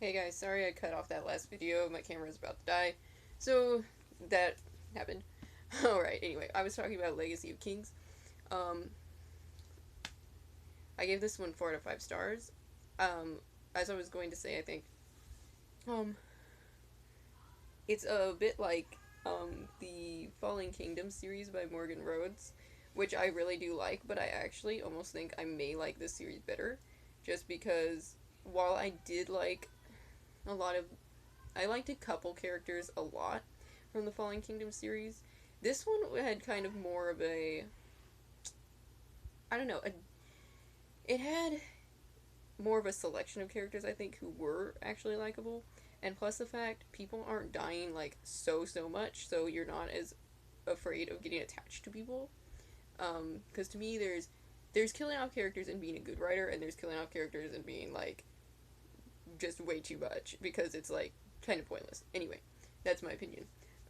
Hey guys, sorry I cut off that last video. My camera's about to die. So, that happened. Alright, anyway, I was talking about Legacy of Kings. Um, I gave this one 4 out of 5 stars. As I was going to say, I think, um, it's a bit like, the Fallen Kingdom series by Morgan Rhodes, which I really do like, but I actually almost think I may like this series better, just because while I did like a lot of I liked a couple characters a lot from the Fallen Kingdom series. This one had kind of more of a I don't know, it had more of a selection of characters I think who were actually likable, and plus the fact people aren't dying like so much, so you're not as afraid of getting attached to people. Because to me, there's killing off characters and being a good writer, and there's killing off characters and being like just way too much because it's like kind of pointless. Anyway, that's my opinion.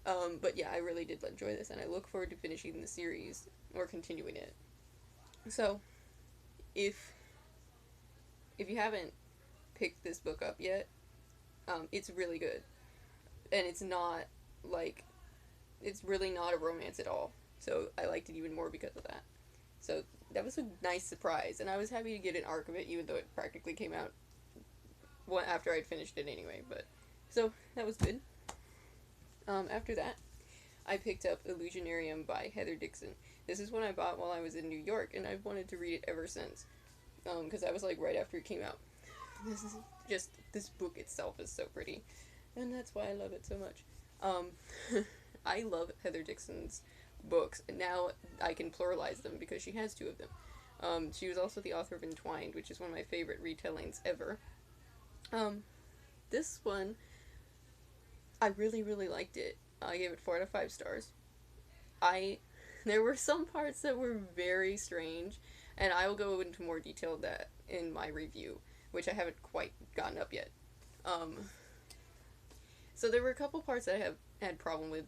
But yeah, I really did enjoy this, and I look forward to finishing the series or continuing it. So, if if you haven't picked this book up yet, it's really good, and like it's really not a romance at all. So I liked it even more because of that. So that was a nice surprise, and I was happy to get an arc of it, even though it practically came out after I'd finished it anyway. But so that was good. After that, I picked up Illusionarium by Heather Dixon. This is one I bought while I was in New York, and I've wanted to read it ever since. Because that was like right after it came out. This is just this book itself is so pretty, and that's why I love it so much. Um, I love Heather Dixon's books, and now I can pluralize them because she has two of them. She was also the author of Entwined, which is one of my favorite retellings ever. Um, this one, I really liked it. I gave it 4 out of 5 stars. I there were some parts that were very strange, and I will go into more detail of that in my review, which I haven't quite gotten up yet. Um, so there were a couple parts that I have had problem with,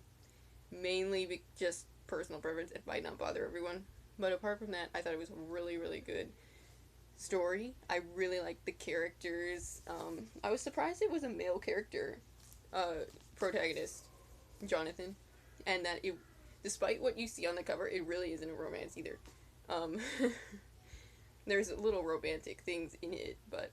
mainly just personal preference. It might not bother everyone, but apart from that, I thought it was a really good story. I really liked the characters. I was surprised it was a male character, protagonist, Jonathan, and that it, despite what you see on the cover, it really isn't a romance either. Um, there's little romantic things in it, but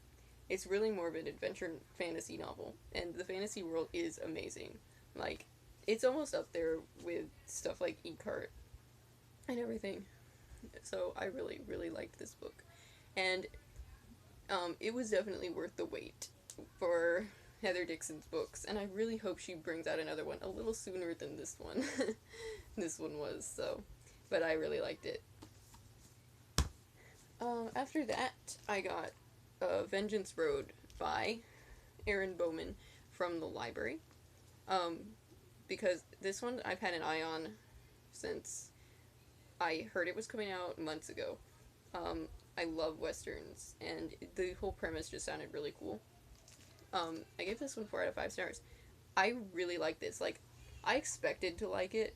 it's really more of an adventure fantasy novel, and the fantasy world is amazing. Like, it's almost up there with stuff like Eckhart and everything. So I really liked this book, and it was definitely worth the wait for Heather Dixon's books, and I really hope she brings out another one a little sooner than this one. This one was so, but I really liked it. After that, I got Vengeance Road by Aaron Bowman from the library. Um, because this one I've had an eye on since I heard it was coming out months ago. Um, I love westerns, and the whole premise just sounded really cool. I gave this one 4 out of 5 stars. I really like this. Like, I expected to like it.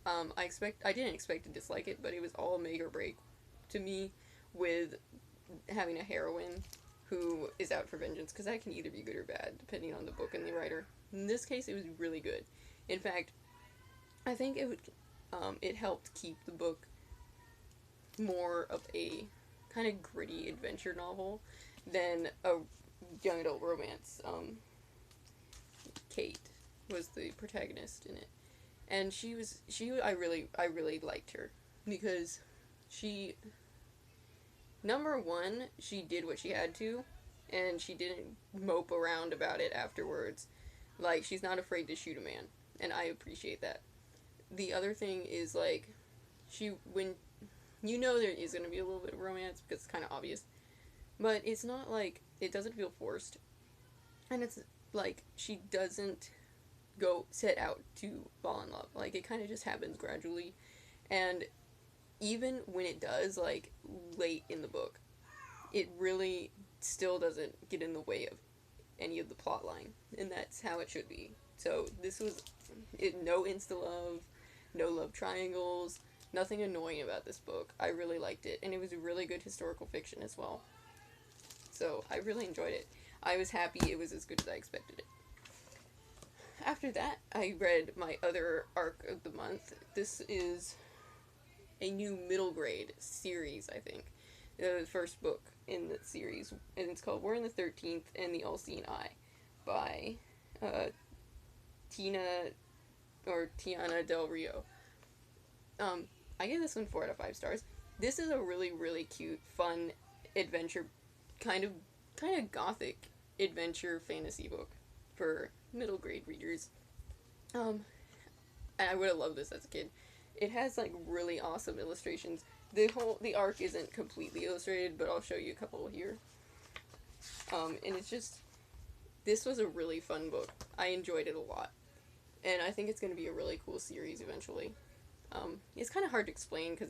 I didn't expect to dislike it, but it was all make or break to me with having a heroine who is out for vengeance, because that can either be good or bad depending on the book and the writer. In this case, it was really good. In fact, I think it helped keep the book more of a kind of gritty adventure novel than a young adult romance. Kate was the protagonist in it, and I really liked her because she, number one, she did what she had to, and she didn't mope around about it afterwards. Like, she's not afraid to shoot a man, and I appreciate that. The other thing is, like, when you know there is going to be a little bit of romance because it's kind of obvious, but it's not like it doesn't feel forced, and it's like she doesn't go set out to fall in love. Like, it kind of just happens gradually, and even when it does, like late in the book, it really still doesn't get in the way of any of the plot line, and that's how it should be. So this was no insta love, no love triangles, nothing annoying about this book. I really liked it, and it was a really good historical fiction as well. So I really enjoyed it. I was happy it was as good as I expected it. After that, I read my other arc of the month. This is a new middle grade series, I think. The first book in the series, and it's called War in the 13th and the All-Seeing Eye by Tina or Tiana Del Rio. I give this one 4 out of 5 stars. This is a really, really cute, fun adventure, kind of gothic adventure fantasy book for middle grade readers. And I would have loved this as a kid. It has like really awesome illustrations. The arc isn't completely illustrated, but I'll show you a couple here. And it's just, this was a really fun book. I enjoyed it a lot, and I think it's going to be a really cool series eventually. It's kind of hard to explain because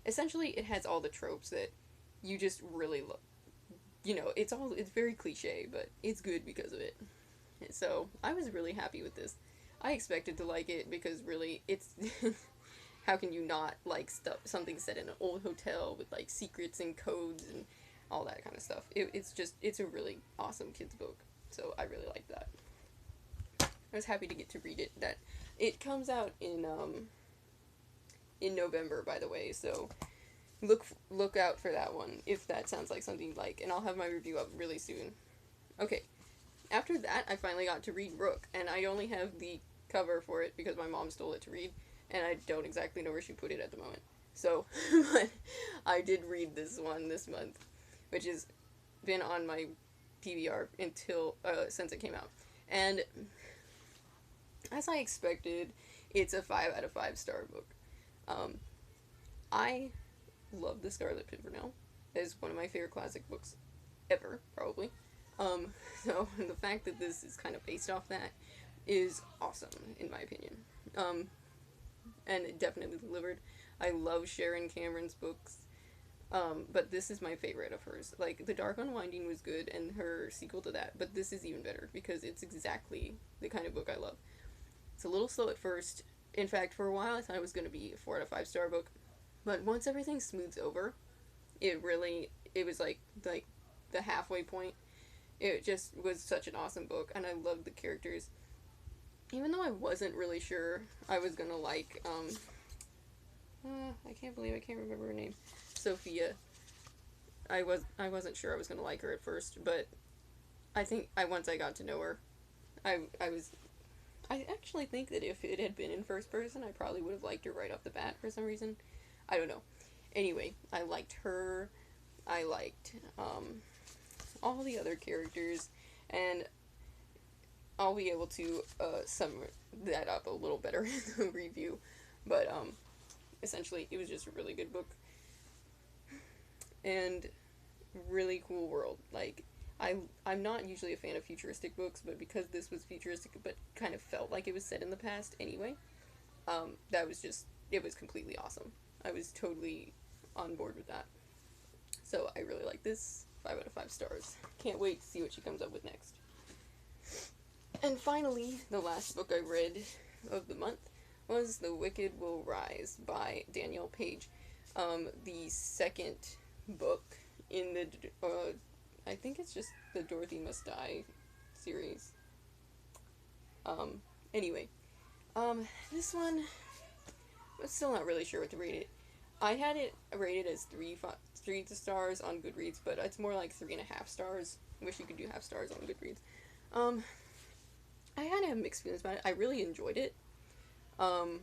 essentially it has all the tropes that you just really love. You know, it's very cliche, but it's good because of it. So I was really happy with this. I expected to like it because really it's how can you not like something set in an old hotel with like secrets and codes and all that kind of stuff. It's a really awesome kids book. So I really like that. I was happy to get to read it. That it comes out in November, by the way, so look out for that one if that sounds like something you like, and I'll have my review up really soon. Okay, after that I finally got to read Rook, and I only have the cover for it because my mom stole it to read, and I don't exactly know where she put it at the moment. So, but I did read this one this month, which has been on my PBR until since it came out, and as I expected, it's a 5 out of 5 star book. I love The Scarlet Pimpernel. It is one of my favorite classic books ever, probably. So the fact that this is kind of based off that is awesome, in my opinion. And it definitely delivered. I love Sharon Cameron's books, but this is my favorite of hers. Like, The Dark Unwinding was good, and her sequel to that, but this is even better, because it's exactly the kind of book I love. It's a little slow at first. In fact, for a while I thought it was going to be a 4 out of 5 star book, but once everything smooths over, it was like the halfway point. It just was such an awesome book, and I loved the characters. Even though I wasn't really sure I was gonna like, I can't believe I can't remember her name, Sophia. I wasn't sure I was gonna like her at first, but I think once I got to know her, I actually think that if it had been in first person, I probably would have liked her right off the bat for some reason. I don't know. Anyway, I liked her. I liked all the other characters, and I'll be able to sum that up a little better in the review. But essentially, it was just a really good book, and really cool world. Like, I'm not usually a fan of futuristic books, but because this was futuristic but kind of felt like it was set in the past anyway, it was completely awesome. I was totally on board with that. So I really like this. 5 out of 5 stars. Can't wait to see what she comes up with next. And finally, the last book I read of the month was The Wicked Will Rise by Danielle Page. The second book in the I think it's just the Dorothy Must Die series. Anyway, this one, I'm still not really sure what to rate it. I had it rated as 3 stars on Goodreads, but it's more like 3.5 stars. Wish you could do half stars on Goodreads. I kind of have mixed feelings about it. I really enjoyed it. I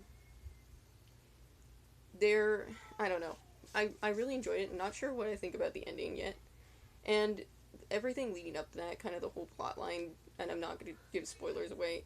don't know. I really enjoyed it. I'm not sure what I think about the ending yet. And everything leading up to that, kind of the whole plot line, and I'm not going to give spoilers away,